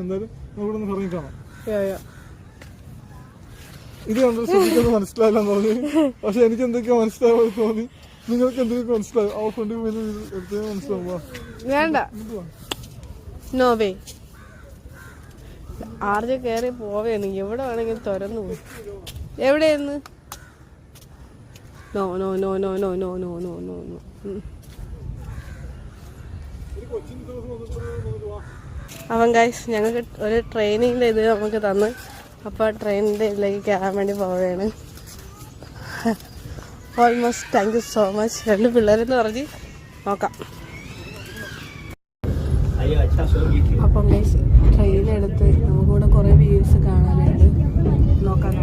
എന്തായാലും നമുക്ക് ഒന്ന് ഇറങ്ങി കാണാം. ഇത് കണ്ടത് ശ്രദ്ധിക്കുന്നത് മനസ്സിലായില്ലെന്ന് തോന്നി. പക്ഷെ എനിക്ക് എന്തൊക്കെയോ മനസ്സിലാവുമെന്ന് തോന്നി. നിങ്ങൾക്ക് എന്തൊക്കെ മനസ്സിലാവും? ആ ഫ്രണ്ട് എടുത്തേ മനസ്സിലാവുക. വേണ്ട, നോവേ ആർജെ കയറി പോവേണ്. എവിടെ വേണമെങ്കിലും തുറന്നു പോയി. എവിടെയെന്ന്? No no no no no no no no no no. അവൻ ഗൈസ് ഞങ്ങൾക്ക് ഒരു ട്രെയിനിൻ്റെ ഇത് നമുക്ക് തന്ന്. അപ്പോൾ ട്രെയിനിൻ്റെ ഇതിലേക്ക് കയറാൻ വേണ്ടി പോവുകയാണ്. Almost thank you so much. 2 പിള്ളേരെന്ന് പറഞ്ഞ് നോക്കാം. അപ്പം ഗൈസ് ട്രെയിനെടുത്ത് നമുക്കിവിടെ കുറേ വ്യൂസ് കാണാനുണ്ട്. നോക്കാം.